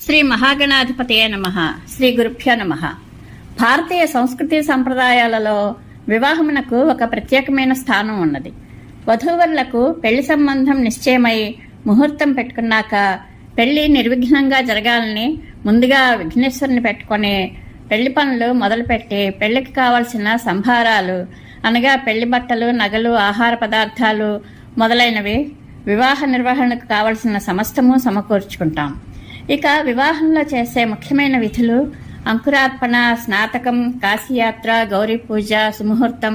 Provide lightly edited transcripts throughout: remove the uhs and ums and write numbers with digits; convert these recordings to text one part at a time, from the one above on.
శ్రీ మహాగణాధిపతయే నమః. శ్రీ గురుభ్యో నమః. భారతీయ సంస్కృతి సంప్రదాయాలలో వివాహమునకు ఒక ప్రత్యేకమైన స్థానం ఉన్నది. వధూవరులకు పెళ్లి సంబంధం నిశ్చయమై ముహూర్తం పెట్టుకున్నాక పెళ్లి నిర్విఘ్నంగా జరగాలని ముందుగా విఘ్నేశ్వరుని పెట్టుకుని పెళ్లి పనులు మొదలుపెట్టి పెళ్లికి కావలసిన సంభారాలు అనగా పెళ్లి బట్టలు, నగలు, ఆహార పదార్థాలు మొదలైనవి వివాహ నిర్వహణకు కావలసిన సమస్తము సమకూర్చుకుంటాం. ఇక వివాహంలో చేసే ముఖ్యమైన విధులు అంకురార్పణ, స్నాతకం, కాశీయాత్ర, గౌరీ పూజ, సుముహూర్తం,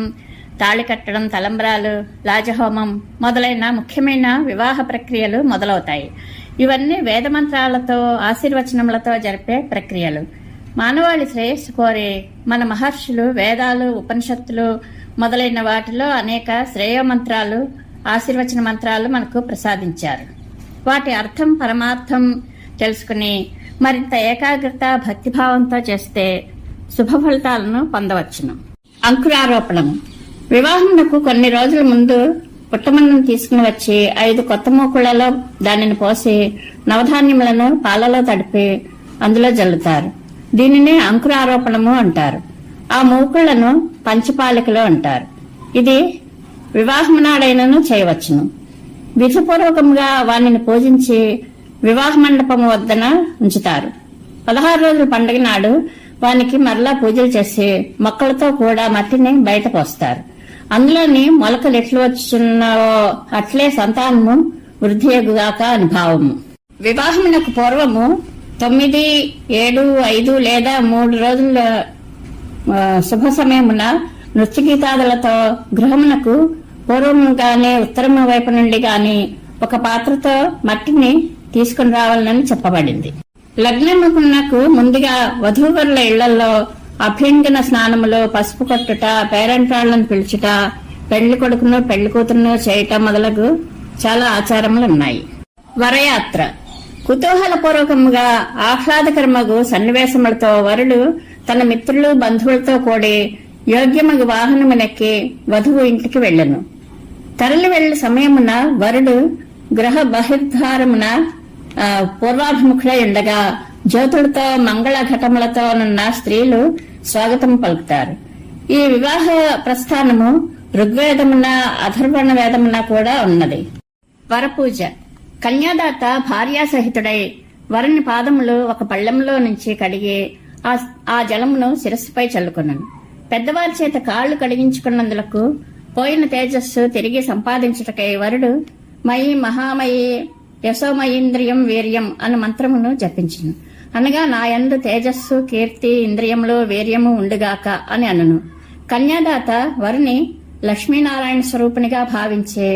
తాళి కట్టడం, తలంబ్రాలు, లాజహోమం మొదలైన ముఖ్యమైన వివాహ ప్రక్రియలు మొదలవుతాయి. ఇవన్నీ వేదమంత్రాలతో, ఆశీర్వచనములతో జరిపే ప్రక్రియలు. మానవాళి శ్రేయస్సు కోరి మన మహర్షులు వేదాలు, ఉపనిషత్తులు మొదలైన వాటిలో అనేక శ్రేయోమంత్రాలు, ఆశీర్వచన మంత్రాలు మనకు ప్రసాదించారు. వాటి అర్థం, పరమార్థం తెలుసుకుని మరింత ఏకాగ్రత, భక్తిభావంతో చేస్తే శుభ ఫలితాలను పొందవచ్చును. అంకురారోపణము. వివాహమునకు కొన్ని రోజుల ముందు పుట్టమన్నం తీసుకుని వచ్చి 5 కొత్త మూకుళ్లలో దానిని పోసి నవధాన్యములను పాలలో తడిపి అందులో జల్లుతారు. దీనినే అంకురారోపణము అంటారు. ఆ మూకుళ్లను పంచపాలికలు అంటారు. ఇది వివాహము నాడైనను చేయవచ్చును. విధిపూర్వకంగా వానిని పూజించి వివాహ మండపము వద్దన ఉంచుతారు. 16 రోజుల పండుగ నాడు వానికి మరలా పూజలు చేసి మొక్కలతో కూడా మట్టిని బయట పోస్తారు. అందులోని మొలకలు ఎట్లు వచ్చున్నావో అట్లే సంతానము వృద్ధియగుగాక అని భావము. వివాహమునకు పూర్వము 9, 7, 5 లేదా 3 రోజుల శుభ సమయమున నృత్య గీతాదులతో గృహమునకు పూర్వముగానే ఉత్తరము వైపు నుండి గాని ఒక పాత్రతో మట్టిని తీసుకుని రావాలని చెప్పబడింది. లగ్నమునకు ముందుగా వధూవరుల ఇళ్లలో అభ్యంగన స్నానములు, పసుపు కొట్టుట, పేరంటాళ్లను పిలుచుట, పెళ్లి కొడుకును పెళ్లి కూతురును చేయటం మొదలగు చాలా ఆచారములు ఉన్నాయి. వరయాత్ర. కుతూహలపూర్వకముగా ఆహ్లాదకరమగు సన్నివేశములతో వరుడు తన మిత్రులు, బంధువులతో కూడి యోగ్యమగు వాహనమునెక్కి వధువు ఇంటికి వెళ్ళెను. తరలి వెళ్లి సమయమున వరుడు గృహ బహిర్ధారమున పూర్వాభిముఖుడై ఉండగా జ్యోతులతో, మంగళ ఘటములతో నున్న స్త్రీలు స్వాగతం పలుకుతారు. ఈ వివాహ ప్రస్థానము ఋగ్వేదమున, అథర్వణ వేదమున కూడా ఉన్నది. వరపూజ. కన్యాదాత భార్యాసహితుడై వరుని పాదములు ఒక పళ్లెంలో నుంచి కడిగి ఆ జలమును శిరస్సుపై చల్లుకొనను. పెద్దవారి చేత కాళ్లు కడిగించుకున్నందులకు పోయిన తేజస్సు తిరిగి సంపాదించుటకై వరుడు మయి మహామయి యశోమయేంద్రియం వీర్యం అను మంత్రమును జపించును. అనగా నాయందు తేజస్సు, కీర్తి, ఇంద్రియములు, వీర్యము ఉండుగాక అని అనును. కన్యాదాత వరుని లక్ష్మీనారాయణ స్వరూపునిగా భావించే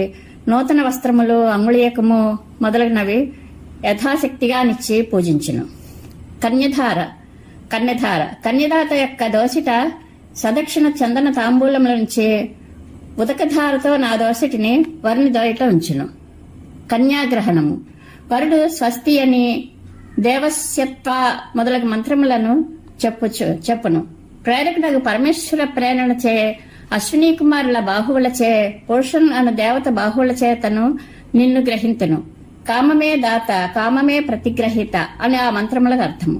నూతన వస్త్రములు, అంగుళీయకము మొదలగునవి యథాశక్తిగా నిచ్చి పూజించును. కన్యధార. కన్యదాత యొక్క దోసిట సదక్షిణ చందన తాంబూలముల నుంచి ఉదకధారతో నా దోసిటిని వరుని దోయిట ఉంచును. కన్యాగ్రహణము. వరుడు స్వస్తి అని, దేవస్యత్వ మొదలగు మంత్రములను చెప్పును. ప్రేరకుడగు పరమేశ్వర ప్రేరణచే అశ్వినీ కుమారుల బాహువులచే పురుషన్ అను దేవత బాహువులచే తను నిన్ను గ్రహింతును. కామమే దాత, కామమే ప్రతిగ్రహీత అని ఆ మంత్రములకు అర్థము.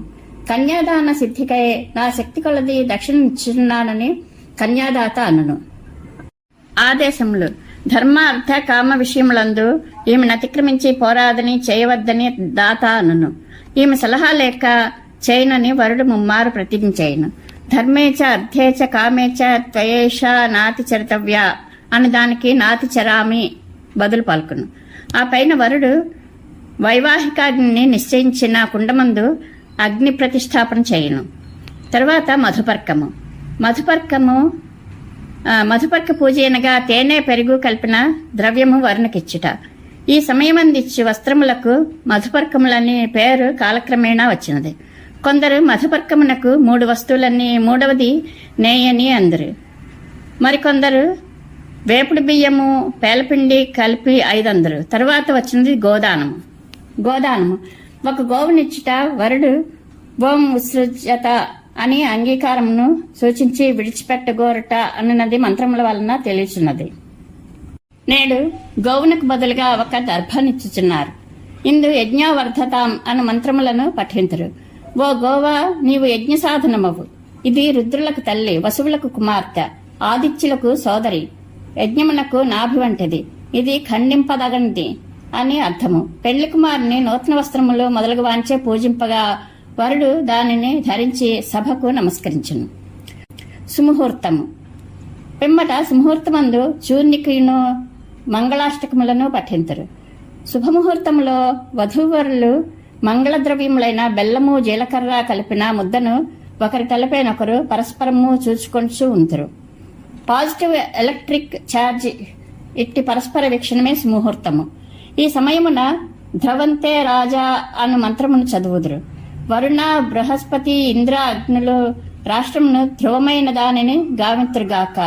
కన్యాదాన సిద్ధికై నా శక్తి కొలది దక్షిణ ఇచ్చున్నానని కన్యాదాత అనును. ఆదేశములు. ధర్మ, అర్థ, కామ విషయములందు ఈమెను అతిక్రమించి పోరాదని, చేయవద్దని దాత అనును. ఈమె సలహా లేక చేయనని వరుడు ముమ్మారు ప్రతిజ్ఞ చేయను. ధర్మేచ, అర్థేచ, కామేచ త్వయేష నాతి చరితవ్య అని దానికి నాతి చరామి బదులు పలుకును. ఆ పైన వరుడు వైవాహికాగ్ని నిశ్చయించిన కుండమందు అగ్ని ప్రతిష్టాపన చేయను. తరువాత మధుపర్క పూజ అనగా తేనె, పెరుగు కలిపిన ద్రవ్యము వరుణకిచ్చుట. ఈ సమయమందిచ్చు వస్త్రములకు మధుపర్కములని పేరు కాలక్రమేణా వచ్చినది. కొందరు మధుపర్కమునకు 3 వస్తువులని, 3వది నేయని అందరు. మరికొందరు వేపుడు బియ్యము, పేలపిండి కలిపి 5 అందరు. తరువాత వచ్చినది గోదానము. ఒక గోవునిచ్చుట వరుడు ఓం ఉత్సృజత అని అంగీకారమును సూచించి విడిచిపెట్టగోరట అన్నది మంత్రముల వలన తెలియచున్నది. నేడు గోవునకు బదులుగా ఒక దర్భనిచ్చుచున్నారు. ఇందు యజ్ఞవర్ధతాం అను మంత్రములను పఠింతురు. ఓ గోవా, నీవు యజ్ఞ సాధనమవు. ఇది రుద్రులకు తల్లి, వసువులకు కుమార్తె, ఆదిత్యులకు సోదరి, యజ్ఞమునకు నాభి వంటిది. ఇది ఖండింపదగనిది అని అర్థము. పెళ్లి కుమారుని నూతన వస్త్రములు మొదలగు వాంచే పూజింపగా వరుడు దానిని ధరించి సభకు నమస్కరించును. సుముహూర్తము. పిమ్మట సుముహూర్తమందు చూర్ణికను మంగళాష్టకములను పఠింతురు. శుభముహూర్తములో వధూవరులు మంగళద్రవ్యములైన బెల్లము జీలకర్ర కలిపిన ముద్దను ఒకరి తలపైనొకరు పరస్పరము చూచుకొంచు ఉంతురు. పాజిటివ్ ఎలక్ట్రిక్ ఛార్జ్ ఇట్టి పరస్పర వీక్షణమే సుముహూర్తము. ఈ సమయమున ధ్రవంతే రాజా అను మంత్రమును చదువుదురు. వరుణ, బృహస్పతి, ఇంద్ర, అగ్నులు రాష్ట్రమును ధ్రువమైన దానిని గావింతురుగాక.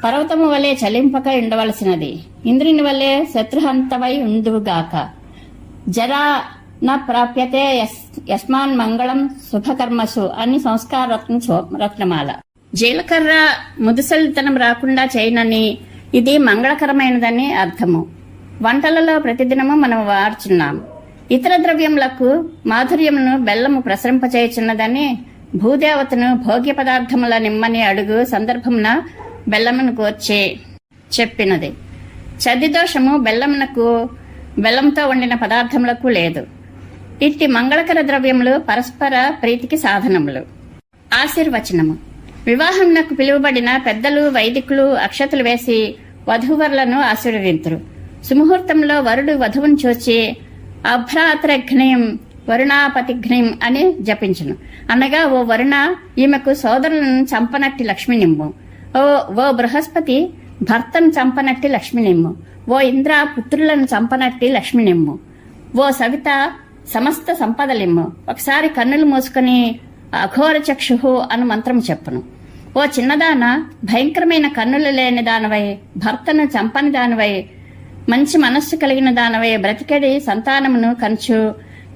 పర్వతము వలె చలింపక ఉండవలసినది. ఇంద్రుని వలె శత్రుహంతవై ఉందువుగాక. జరా న ప్రాప్యతే యస్మాన్ మంగళం శుభకర్మసు అని సంస్కార రత్నమాల. జీలకర్ర ముదుసలితనం రాకుండా చేయనని, ఇది మంగళకరమైనదని అర్థము. వంటలలో ప్రతిదినము మనం వాడుచున్నాము. ఇతర ద్రవ్యములకు మాధుర్యమును బెల్లము ప్రసరింపచేయుచున్నదని భూదేవతను భోగ్య పదార్థముల నిమ్మని అడుగు సందర్భమున బెల్లమును కోర్చి చెప్పినది. చద్దిదోషము బెల్లంతో వండిన పదార్థములకు లేదు. ఇట్టి మంగళకర ద్రవ్యములు పరస్పర ప్రీతికి సాధనములు. ఆశీర్వచనము. వివాహమునకు పిలువబడిన పెద్దలు, వైదికులు అక్షతలు వేసి వధూవరులను ఆశీర్వదింతురు. సుముహూర్తంలో వరుడు వధువును చూచి అభ్రాతరఘ్నయం వరుణాపతిఘ్నయం అని జపించును. అనగా, ఓ వరుణ, ఈమెకు సోదరులను చంపనట్టి లక్ష్మి నిమ్ము. ఓ బృహస్పతి, భర్తను చంపనట్టి లక్ష్మి నిమ్ము. ఓ ఇంద్ర, పుత్రులను చంపనట్టి లక్ష్మి నిమ్ము. ఓ సవిత, సమస్త సంపదలిమ్ము. ఒకసారి కన్నులు మూసుకుని అఘోర చక్షు అను మంత్రం చెప్పును. ఓ చిన్నదాన, భయంకరమైన కన్నులు లేని దానవై, భర్తను చంపని దానవై, మంచి మనస్సు కలిగిన దానవై బ్రతికెడి సంతానమును కంచు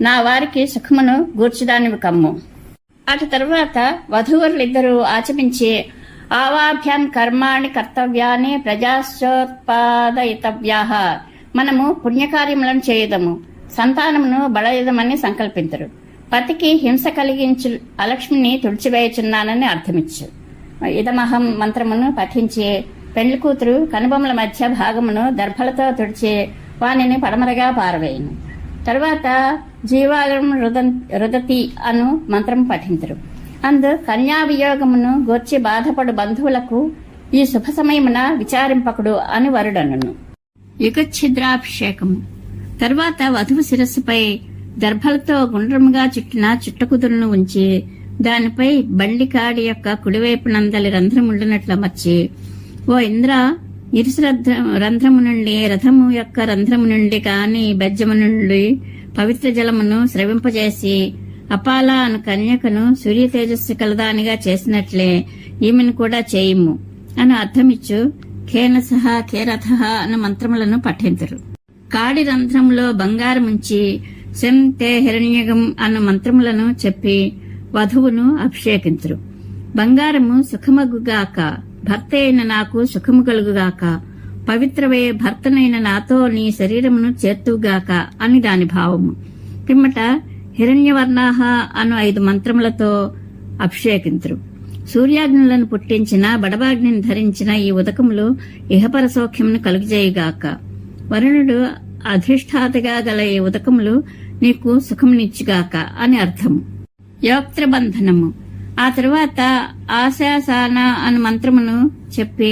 నా వారికి సుఖమును గూర్చుదానివి కమ్ము. అటు తరువాత వధూవరులిద్దరూ ఆచమించి ఆవాభ్యాన్ కర్మాణి కర్తవ్యాన్ని ప్రజాశ్చోత్పాదయితవ్యాః, మనము పుణ్యకార్యములను చేయుదము, సంతానమును బడయుదమని సంకల్పించరు. పతికి హింస కలిగించు అలక్ష్మిని తుడిచివేయుచున్నానని అర్థమిచ్చు. ఇదమహం మంత్రమును పఠించి పెండ్లి కూతురు కనుబొమ్మల మధ్య భాగమును దర్భలతో తుడిచి వానిని పడమరగా పారవేయును. తరువాత జీవాగం రుదతి అను మంత్రం పఠించరు. అందు కన్యావియోగమును గూర్చి బాధపడు బంధువులకు ఈ శుభ సమయమున విచారింపకుడు అని వరుడనును. యుగఛిద్రాభిషేకము. తరువాత వధువు శిరస్సుపై దర్భలతో గుండ్రముగా చుట్టిన చుట్టకుదురును ఉంచి దానిపై బండికాడి యొక్క కుడివైపునందలి రంధ్రముండునట్లు అమర్చి, ఓ ఇంద్ర, ఇరుసు రంధ్రము నుండి, రథము యొక్క రంధ్రము నుండి కాని బెజ్జము నుండి పవిత్ర జలమును స్రవింపజేసి అపాల అను కన్యకను సూర్య తేజస్సు కలదానిగా చేసినట్లే ఈమెను కూడా చేయుము అని అర్థమిచ్చు ఖేనసహ ఖేరథ అను మంత్రములను పఠింతురు. కాడి రంధ్రములో బంగారముంచి శం తే హిరణ్యగం అను మంత్రములను చెప్పి వధువును అభిషేకింతురు. బంగారము సుఖమగుగాక, భర్త అయిన నాకు సుఖము కలుగుగాక, పవిత్రవే భర్తనైన నాతో నీ శరీరమును చేర్తుగాక అని దాని భావము. పిమ్మట హిరణ్యవర్ణాహ అను 5 మంత్రములతో అభిషేకింతురు. సూర్యాగ్నులను పుట్టించిన బడబాగ్నిని ధరించిన ఈ ఉదకములు ఇహపర సౌఖ్యమును కలుగజేయుగాక. వరుణుడు అధిష్ఠాతగా గల ఈ ఉదకములు నీకు సుఖమునిచ్చుగాక అని అర్థము. యోక్త్రబంధనము. ఆ తరువాత ఆశాసాన అను మంత్రమును చెప్పి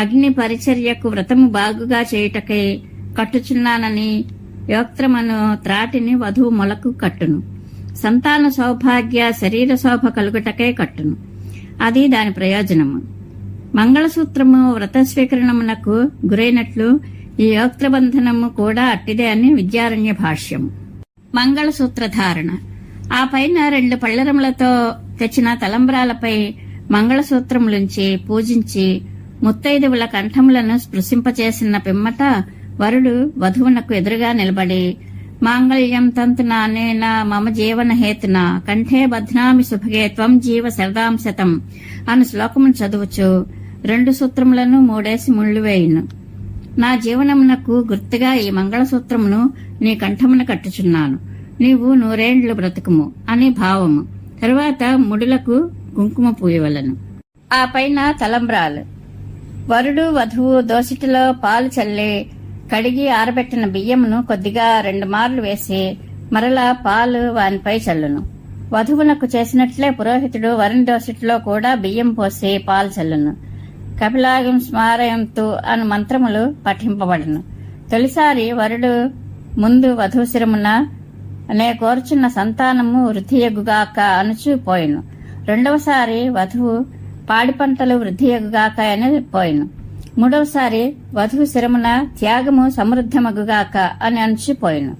అగ్ని పరిచర్యకు వ్రతము బాగుగా చేయుటకై కట్టుచున్నానని యోక్త్రమను త్రాటిని వధువు మొలకు కట్టును. సంతాన సౌభాగ్య శరీర శోభ కలుగుటకై కట్టును. అది దాని ప్రయోజనము. మంగళసూత్రము వ్రత స్వీకరణమునకు గురైనట్లు ఈ యోక్త్రబంధనము కూడా అట్టిదే అని విద్యారణ్య భాష్యము. మంగళసూత్రధారణ. ఆ పైన 2 పళ్లరములతో తెచ్చిన తలంబ్రాలపై మంగళసూత్రములుంచి పూజించి ముత్తైదువుల కంఠములను స్పృశింపచేసిన పిమ్మట వరుడు వధువునకు ఎదురుగా నిలబడి మాంగళ్యం తంతునా అనేన మమ జీవన హేతున కంఠే బధ్నామి శుభగే త్వం జీవ శరదాం శతం అను శ్లోకమును చదువుచు 2 సూత్రములను 3 ముళ్ళు వేయును. నా జీవనమునకు గుర్తుగా ఈ మంగళసూత్రమును నీ కంఠమున కట్టుచున్నాను. నీవు 100 ఏండ్లు బ్రతుకుము అని భావము. తరువాత ముడులకు కుంకుమ పూయవలను. ఆ పైన తలంబ్రాలు. వరుడు వధువు దోసిటిలో పాలు చల్లి కడిగి ఆరబెట్టిన బియ్యమును కొద్దిగా 2 మార్లు వేసి మరలా పాలు వానిపై చల్లును. వధువునకు చేసినట్లే పురోహితుడు వరుని దోసిటిలో కూడా బియ్యం పోసి పాలు చల్లును. కపిలాగం స్మారయంతు అను మంత్రములు పఠింపబడును. తొలిసారి వరుడు ముందు వధువు శిరమున నే కోరుచున్న సంతానము వృద్ధియగుగాక అనుచు పోయిను. రెండవసారి వధువు పాడి పంటలు వృద్ధియగుగాక అని పోయిను. మూడవసారి వధువు శిరమున త్యాగము సమృద్ధమగుగాక అని అనుచిపోయిను.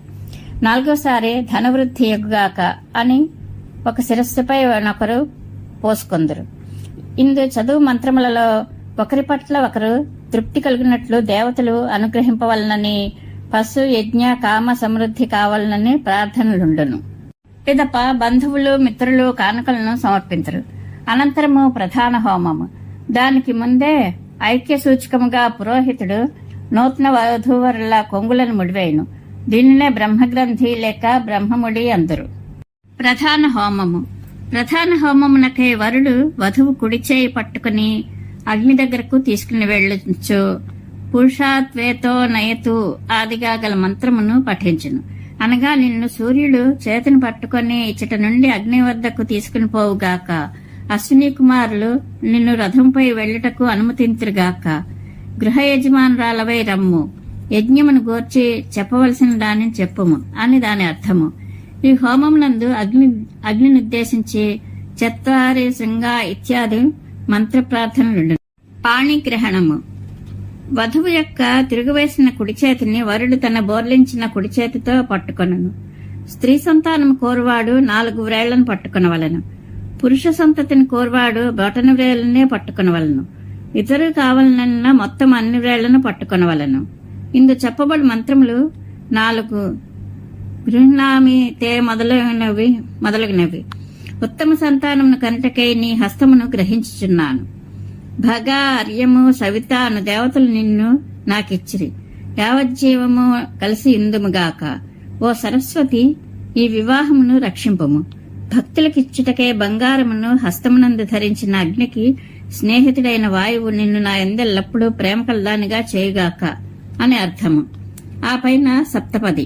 నాలుగోసారి ధనవృద్ధి ఎగుగాక అని ఒక శిరస్సుపై ఒకరు పోసుకొందరు. ఇందు చదువు మంత్రములలో ఒకరి పట్ల ఒకరు తృప్తి కలిగినట్లు దేవతలు అనుగ్రహింపవలనని, పశు యజ్ఞ కామ సమృద్ధి కావాలనని ప్రార్థనలుండును. పిదప బంధువులు మిత్రులు కానుకలను సమర్పించరు. అనంతరము ప్రధాన హోమము. దానికి ముందే ఐక్య సూచకముగా పురోహితుడు నూతన వధూవరుల కొంగులను ముడివేయును. దీనినే బ్రహ్మగ్రంథి లేక బ్రహ్మముడి అందరు. ప్రధాన హోమము. ప్రధాన హోమమునకై వరుడు వధువు కుడిచేయి పట్టుకుని అగ్ని దగ్గరకు తీసుకుని వెళ్ళొచ్చు. పురుషాత్వేతో నయతు ఆదిగా గల మంత్రమును పఠించును. అనగా నిన్ను సూర్యుడు చేతిని పట్టుకుని ఇచ్చట నుండి అగ్ని వద్దకు తీసుకుని పోవుగాక. అశ్విని కుమారులు నిన్ను రథంపై వెళ్ళుటకు అనుమతింతురుగాక. గృహ యజమానురాలవై రమ్ము, యజ్ఞమును గూర్చి చెప్పవలసిన దానిని చెప్పుము అని దాని అర్థము. ఈ హోమమునందు అగ్నినుద్దేశించి చత్వారి శృంగ ఇత్యాది మంత్ర ప్రార్థనలుండును. పాణిగ్రహణము. వధువు యొక్క తిరుగువేసిన కుడి చేతిని వరుడు తన బోర్లించిన కుడి చేతితో పట్టుకొనును. స్త్రీ సంతానము కోరువాడు 4 వ్రేళ్లను పట్టుకొనవలను. పురుష సంతతిని కోరువాడు బొటన వ్రేళ్లనే పట్టుకొనవలను. ఇతరు కావాలన్న మొత్తం అన్ని వ్రేళ్లను పట్టుకొనవలను. ఇందు చెప్పబడి మంత్రములు 4 గృహ్ణామి తే మొదలగునవి. ఉత్తమ సంతానమును కనుటకై నీ హస్తమును గ్రహించుచున్నాను. భగ అర్యము సవిత అను దేవతలు నిన్ను నాకిచ్చిరి. యావజ్జీవము కలిసి ఇందుముగాక. ఓ సరస్వతి, ఈ వివాహమును రక్షింపము. భక్తులకిచ్చుటకే బంగారమును హస్తమునందు ధరించిన అగ్నికి స్నేహితుడైన వాయువు నిన్ను నా ఎందెల్లప్పుడూ ప్రేమ కలదానిగా చేయుగాక అని అర్థము. ఆ పైన సప్తపది.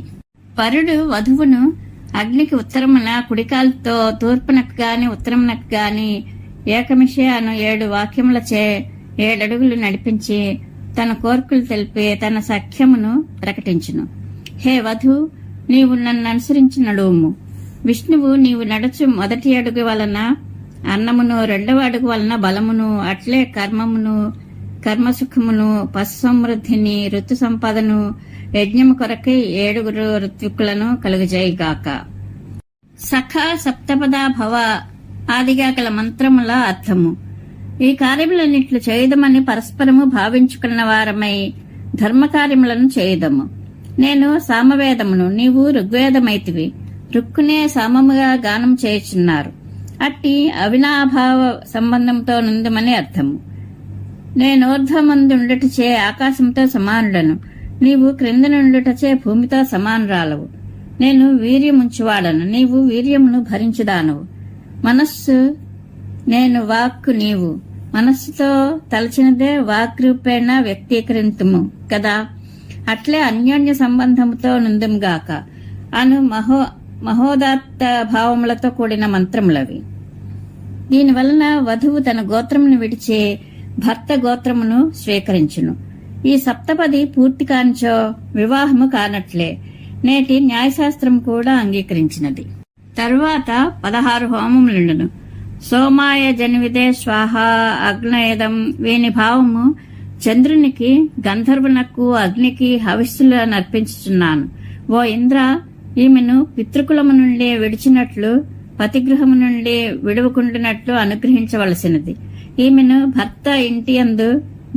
వరుడు వధువును అగ్నికి ఉత్తరమున కుడికాలతో తూర్పునకు గాని ఉత్తరమునకు గాని ఏకమిషే అను 7 వాక్యములచే 7 అడుగులు నడిపించి తన కోర్కులు తెలిపి తన సఖ్యమును ప్రకటించును. హే వధు, నీవు నన్ను అనుసరించి నడువుము. విష్ణువు నీవు నడచు మొదటి అడుగు వలన అన్నమును, 2వ అడుగు వలన బలమును, అట్లే కర్మమును, కర్మసుఖమును, పశు సమృద్ధిని, ఋతు సంపదను, యజ్ఞము కొరకై 7 ఋత్విక్కులను కలుగజేయుగాక. సఖ సప్తపదా భవ ఆదిగా గల మంత్రముల అర్థము. ఈ కార్యములన్నిట్లు చేయుదమని పరస్పరము భావించుకున్న వారమై ధర్మకార్యములను చేయుదము. నేను సామవేదమును, నీవు ఋగ్వేదమైతివి. రుక్కునే సమముగా గానం చేయుచున్నారు. అట్టి అవినాభావ సంబంధంతో నుందమని అర్థము. నేనూర్ధ్వమందుండుటచే ఆకాశంతో సమానుడను. నీవు క్రింద నుండుటచే భూమితో సమానురాలవు. నేను వీర్యముంచువాడను, నీవు వీర్యమును భరించుదానవు. మనస్సు నేను, వాక్కు నీవు. మనస్సుతో తలచినదే వాక్రూపేణ వ్యక్తీకరింతుము కదా. అట్లే అన్యోన్య సంబంధముతో నుందుముగాక అను మహోదాత్త భావములతో కూడిన మంత్రములవి. దీనివలన వధువు తన గోత్రమును విడిచి భర్త గోత్రమును స్వీకరించును. ఈ సప్తపది పూర్తి కానిచో వివాహము కానట్లే నేటి న్యాయశాస్త్రం కూడా అంగీకరించినది. తరువాత 16 హోమములుండును. సోమాయ జనివిదే స్వాహ అగ్నయదం. వీని భావము చంద్రునికి, గంధర్వునకు, అగ్నికి హవిస్సులు నర్పించుచున్నాను. ఓ ఇంద్ర, ఈమెను పితృకులము నుండి విడిచినట్లు, పతిగృహము నుండి విడువకుండునట్లు అనుగ్రహించవలసినది. ఈమెను భర్త ఇంటి యందు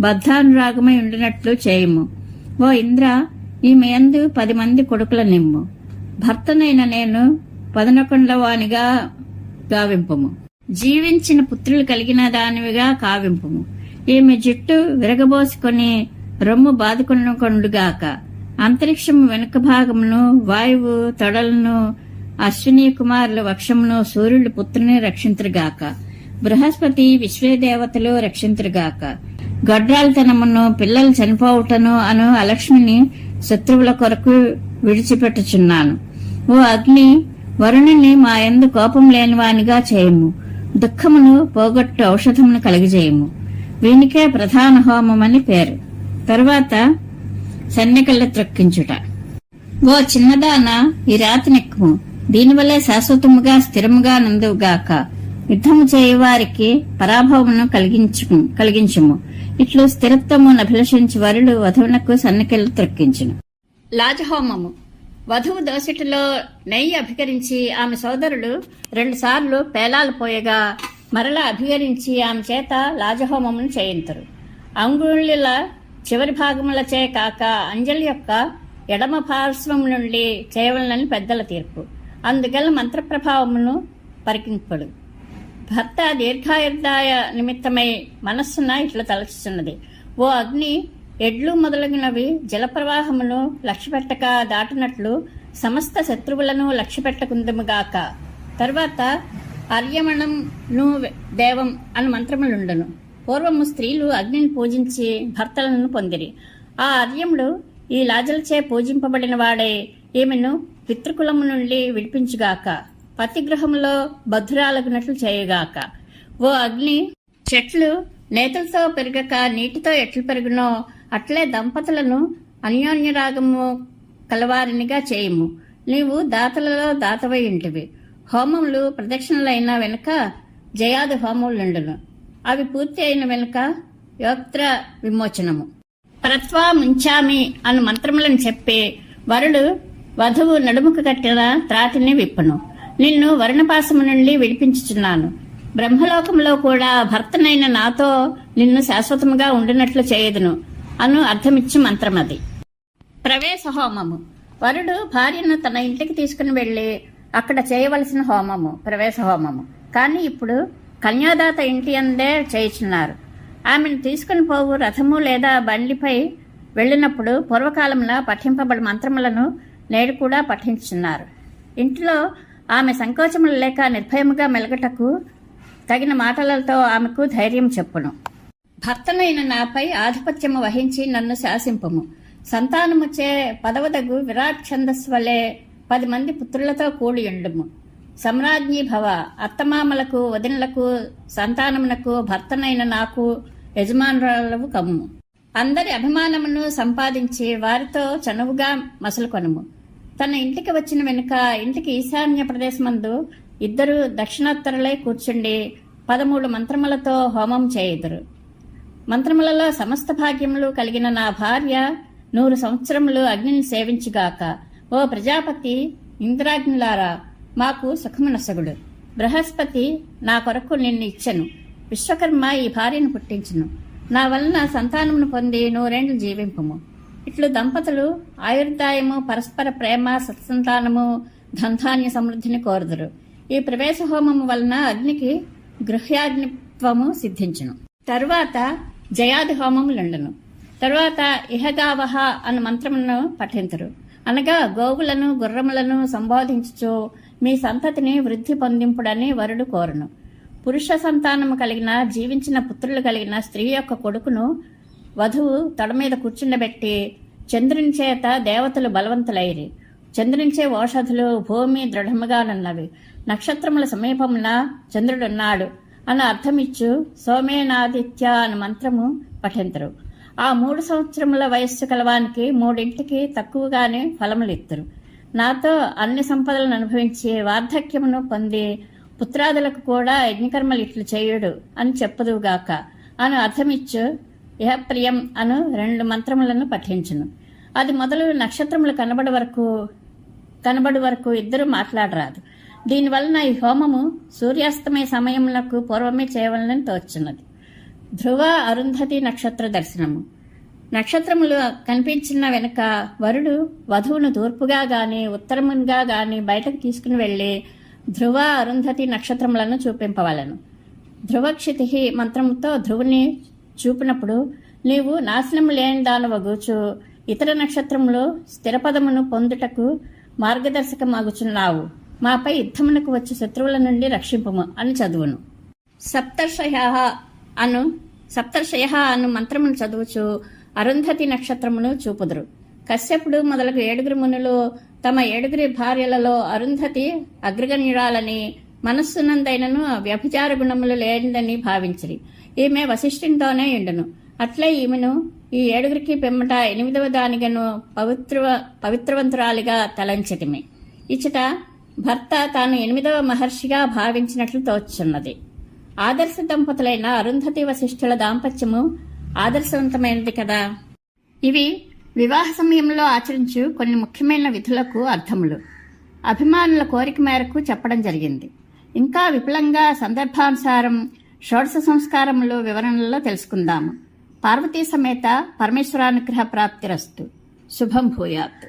బద్ధానురాగమై ఉండినట్లు చేయుము. ఓ ఇంద్ర, ఈమె యందు 10 మంది కొడుకుల నిమ్ము. భర్తనైన నేను 11వానిగా గావింపుము. జీవించిన పుత్రులు కలిగిన దానివిగా కావింపుము. ఈమె జుట్టు విరగబోసుకొని రొమ్ము బాదుకొనుకొండుగాక. అంతరిక్షము వెనుక భాగమును, వాయువు తొడలను, అశ్విని కుమారుల వక్షమును, సూర్యుడు పుత్రుని రక్షింతురుగాక. బృహస్పతి విశ్వేదేవతలు రక్షింతురుగాక. గొడ్రాలితనమును, పిల్లలు చనిపోవుటను అను అలక్ష్మిని శత్రువుల కొరకు విడిచిపెట్టుచున్నాను. ఓ అగ్ని, వరుణుని మా యందు కోపం లేనివానిగా చేయము. దుఃఖమును పోగొట్టు ఔషధమును కలిగజేయము. వీనికే ప్రధాన హోమమని పేరు. తరువాత సన్నికళ్ళ త్రొక్కించుట. ఓ చిన్నదాన, ఈ రాతి నెక్కుము. దీనివల్లే శాశ్వతముగా స్థిరముగా నందువుగాక. యుద్ధము చేయువారికి పరాభవమును కలిగించుము. ఇట్లు స్థిరత్వమును అభిలషించి వరుడు వధువునకు సన్నికలు త్రొక్కించును. లాజహోమము. వధువు దోసిటిలో నెయ్యి అభికరించి ఆమె సోదరుడు 2 సార్లు పేలాలు పోయగా మరలా అభికరించి ఆమె చేత లాజహోమమును చేయింతురు. అంగుళుల చివరి భాగములచే కాక అంజలి యొక్క ఎడమ పార్శ్వము నుండి చేయవలనని పెద్దల తీర్పు. అందుగల మంత్రప్రభావమును పరికింపడు. భర్త దీర్ఘాయుర్దాయ నిమిత్తమై మనస్సున ఇట్లా తలచుచున్నది. ఓ అగ్ని, ఎడ్లు మొదలగినవి జలప్రవాహమును లక్ష్యపెట్టక దాటినట్లు సమస్త శత్రువులను లక్ష్యపెట్టకుందుముగాక. తర్వాత అర్యమణంను దేవం అను మంత్రములుండును. పూర్వము స్త్రీలు అగ్నిని పూజించి భర్తలను పొందిరి. ఆ అర్యముడు ఈ లాజలచే పూజింపబడిన వాడే ఈమెను పితృకులము నుండి విడిపించుగాక. పతిగృహంలో బద్ధురాలగునట్లు చేయుగాక. ఓ అగ్ని, చెట్లు నేతలతో పెరగక నీటితో ఎట్లు పెరుగునో అట్లే దంపతులను అన్యోన్యరాగము కలవారినిగా చేయుము. నీవు దాతలలో దాతవై ఇంటివి. హోమములు ప్రదక్షిణలైన వెనుక జయాది హోమములుండును. అవి పూర్తి అయిన వెనుక యోక్త్ర విమోచనము. పరత్వా ముంచామి అను మంత్రములను చెప్పి వరుడు వధువు నడుముకు కట్టిన త్రాటిని విప్పును. నిన్ను వర్ణపాసము నుండి విడిపించుచున్నాను. బ్రహ్మలోకంలో కూడా భర్తనైన నాతో నిన్ను శాశ్వతముగా ఉండినట్లు చేయదును అను అర్థమిచ్చు మంత్రమది. ప్రవేశ హోమము. వరుడు భార్యను తన ఇంటికి తీసుకుని వెళ్లి అక్కడ చేయవలసిన హోమము ప్రవేశ హోమము. కానీ ఇప్పుడు కన్యాదాత ఇంటి అందే చేయుచున్నారు. ఆమెను తీసుకుని పోవు రథము లేదా బండిపై వెళ్లినప్పుడు పూర్వకాలంలో పఠింపబడి మంత్రములను నేడు కూడా పఠించున్నారు. ఇంట్లో ఆమె సంకోచములు లేక నిర్భయముగా మెలగటకు తగిన మాటలతో ఆమెకు ధైర్యం చెప్పును. భర్తనైన నాపై ఆధిపత్యము వహించి నన్ను శాసింపుము. సంతానముచే పదవదగు విరాట్ ఛందస్సు వలె 10 మంది పుత్రులతో కూడి ఉండుము. సమ్రాజ్ఞీ భవ. అత్తమామలకు వదినలకు సంతానమునకు భర్తనైన నాకు యజమానురాలవు కమ్ము. అందరి అభిమానమును సంపాదించి వారితో చనువుగా మసలుకొనుము. తన ఇంటికి వచ్చిన వెనుక ఇంటికి ఈశాన్య ప్రదేశమందు 2 దక్షిణోత్తరులై కూర్చుండి 13 మంత్రములతో హోమం చేయుదురు. మంత్రములలో సమస్త భాగ్యములు కలిగిన నా భార్య 100 సంవత్సరములు అగ్నిని సేవించుగాక. ఓ ప్రజాపతి, ఇంద్రాగ్నులారా, మాకు సుఖమునొసగుడు. బృహస్పతి నా కొరకు నిన్ను ఇచ్చెను. విశ్వకర్మ ఈ భార్యను పుట్టించును. నా వలన సంతానమును పొంది 100 ఏండ్లు జీవింపుము. ఇట్లు దంపతులు ఆయుర్దాయము, పరస్పర ప్రేమ, సత్సంతానము, ధనధాన్య సమృద్ధిని కోరుదురు. ఈ ప్రవేశ హోమము వలన అగ్నికి గృహ్యాగ్నిత్వము సిద్ధించును. తరువాత జయాది హోమములుండును. తరువాత ఇహగావహ అను మంత్రమును పఠింతురు. అనగా గోవులను గుర్రములను సంబోధించుచు మీ సంతతిని వృద్ధి పొందింపుడని వరుడు కోరును. పురుష సంతానము కలిగిన జీవించిన పుత్రులు కలిగిన స్త్రీ యొక్క కొడుకును వధువు తొడ మీద కూర్చుండబెట్టి చంద్రుని చేత దేవతలు బలవంతులైరి. చంద్రునిచే ఓషధులు భూమి దృఢముగానున్నవి. నక్షత్రముల సమీపమున చంద్రుడున్నాడు అని అర్థమిచ్చు సోమేనాదిత్య అను మంత్రము పఠింతురు. ఆ 3 సంవత్సరముల వయస్సు కలవానికి 3 తక్కువగానే ఫలములిత్తురు. నాతో అన్ని సంపదలను అనుభవించి వార్ధక్యమును పొంది పుత్రాదులకు కూడా యజ్ఞకర్మలు ఇట్లు చేయుడు అని చెప్పుదువుగాక అని అర్థమిచ్చు ఇహప్రియం అను 2 మంత్రములను పఠించును. అది మొదలు నక్షత్రములు కనబడు వరకు 2 మాట్లాడరాదు. దీనివలన ఈ హోమము సూర్యాస్తమయ సమయములకు పూర్వమే చేయవలనని తోచున్నది. ధ్రువ అరుంధతి నక్షత్ర దర్శనము. నక్షత్రములు కనిపించిన వెనుక వరుడు వధువును తూర్పుగా గాని ఉత్తరముగా గాని బయటకు తీసుకుని వెళ్లి ధ్రువ అరుంధతి నక్షత్రములను చూపింపవలను. ధ్రువక్షితి మంత్రముతో ధ్రువుని చూపినప్పుడు నీవు నాశనము లేని దానవగూచు ఇతర నక్షత్రములో స్థిరపదమును పొందుటకు మార్గదర్శకమాగుచున్నావు. మాపై యుద్ధమునకు వచ్చి శత్రువుల నుండి రక్షింపుము అని చదువును. సప్తర్షయ అను మంత్రమును చదువుచు అరుంధతి నక్షత్రమును చూపుదురు. కశ్యపుడు మొదలగు 7 మునులు తమ 7 భార్యలలో అరుంధతి అగ్రగణ్యురాలని మనస్సునందైనను వ్యభిచార గుణములు లేనిదని భావించిరి. ఈమె వశిష్ఠునితోనే ఎండును. అట్లే ఈమెను ఈ 7 పిమ్మట 8వ దానిగను పవిత్రవంతురాలిగా తలంచితిమి. ఇచ్చట భర్త తాను 8వ మహర్షిగా భావించినట్లు తోచున్నది. ఆదర్శ దంపతులైన అరుంధతి వశిష్ఠుల దాంపత్యము ఆదర్శవంతమైనది కదా. ఇవి వివాహ సమయంలో ఆచరించు కొన్ని ముఖ్యమైన విధులకు అర్థములు అభిమానుల కోరిక మేరకు చెప్పడం జరిగింది. ఇంకా విపులంగా సందర్భానుసారం షోడశ సంస్కారములు వివరణలో తెలుసుకుందాము. పార్వతీ సమేత పరమేశ్వరానుగ్రహ ప్రాప్తిరస్తు. శుభం భూయాత్.